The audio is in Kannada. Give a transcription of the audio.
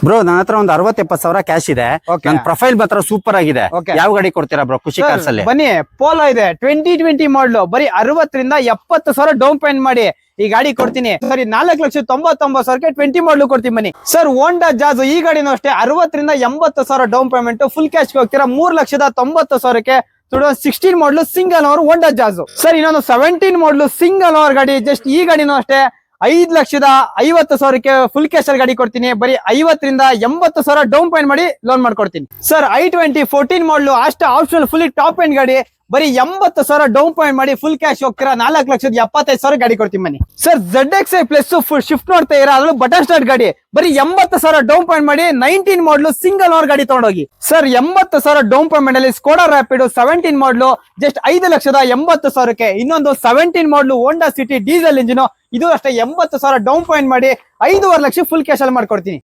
ಬ್ರೋ ನನ್ನ ಹತ್ರ ಒಂದು 60-70 ಸಾವಿರ ಕ್ಯಾಶ್ ಇದೆ. Okay. ನನ್ನ ಪ್ರೊಫೈಲ್ ಮಾತ್ರ ಸೂಪರ್ ಆಗಿದೆ. Okay. ಯಾವ ಗಾಡಿ ಕೊಡ್ತೀರಾ ಬ್ರೋ ಖುಷಿ ಕಾರ್ಸ್ ಅಲ್ಲಿ? ಬನ್ನಿ, ಪೋಲೋ ಇದೆ 2020 ಮಾಡಲು, ಬರೀ 60,000-70,000 ಡೌನ್ ಪೇಮೆಂಟ್ ಮಾಡಿ ಈ ಗಾಡಿ ಕೊಡ್ತೀನಿ. ಸರಿ, 4,99,000ಕ್ಕೆ 20 ಮಾಡಲು ಕೊಡ್ತೀನಿ ಬನ್ನಿ. ಸರ್, ಹೋಂಡಾ ಜಾಜ್ ಈ ಗಾಡಿನೂ ಅಷ್ಟೇ 60,000-80,000 ಡೌನ್ ಪೇಮೆಂಟ್, ಫುಲ್ ಕ್ಯಾಶ್ ಹೋಗ್ತೀರಾ 3,90,000ಕ್ಕೆ. 16 ಮಾಡಲು ಸಿಂಗಲ್ ಓನರ್ ಹೋಂಡಾ ಜಾಜ್. ಸರ್, ಇನ್ನೊಂದು 17 ಮಾಡಲು ಸಿಂಗಲ್ ಓನರ್ ಗಾಡಿ, ಜಸ್ಟ್ ಈ ಗಾಡಿನೂ ಅಷ್ಟೇ 5,50,000ಕ್ಕೆ ಫುಲ್ ಕ್ಯಾಶ್ ಗಾಡಿ ಕೊಡ್ತೀನಿ. ಬರೀ 50,000-80,000 ಡೌನ್ ಪೇಮೆಂಟ್ ಮಾಡಿ ಲೋನ್ ಮಾಡ್ಕೊಡ್ತೀನಿ. ಸರ್, i20 14 ಮಾಡಲು ಅಷ್ಟೇ ಆಪ್ಷನಲ್ ಫುಲ್ ಟಾಪ್ ಎಂಡ್ ಗಾಡಿ, ಬರೀ 80,000 ಡೌನ್ ಪೇಮೆಂಟ್ ಮಾಡಿ ಫುಲ್ ಕ್ಯಾಶ್ ಹೋಗ್ತೀರಾ 4,75,000 ಗಾಡಿ ಕೊಡ್ತೀನಿ ಬನ್ನಿ. Sir, ZXi plus full shift ನೋಡ್ತಾ ಇರ, ಅದ್ರಲ್ಲೂ ಬಟನ್ ಸ್ಟಾರ್ಟ್ ಗಾಡಿ, ಬರೀ 80,000 ಡೌನ್ ಪೇಮೆಂಟ್ ಮಾಡಿ 19 ಮಾಡಲು ಸಿಂಗಲ್ ಓನರ್ ಗಾಡಿ ತಗೊಂಡೋಗಿ. ಸರ್, 80,000 ಡೌನ್ ಪೇಮೆಂಟ್ ಅಲ್ಲಿ ಸ್ಕೋಡಾ ರ್ಯಾಪಿಡ್ 17 ಮಾಡಲು ಜಸ್ಟ್ 5,80,000ಕ್ಕೆ. ಇನ್ನೊಂದು 17 ಮಾಡಲು ಹೋಂಡಾ ಸಿಟಿ ಡೀಸೆಲ್ ಇಂಜಿನ್, ಇದು ಅಷ್ಟೇ 80,000 ಡೌನ್ ಪೇಮೆಂಟ್ ಮಾಡಿ 5.5 ಲಕ್ಷ ಫುಲ್ ಕ್ಯಾಶ್ ಅಲ್ಲಿ ಮಾಡ್ಕೊಡ್ತೀನಿ.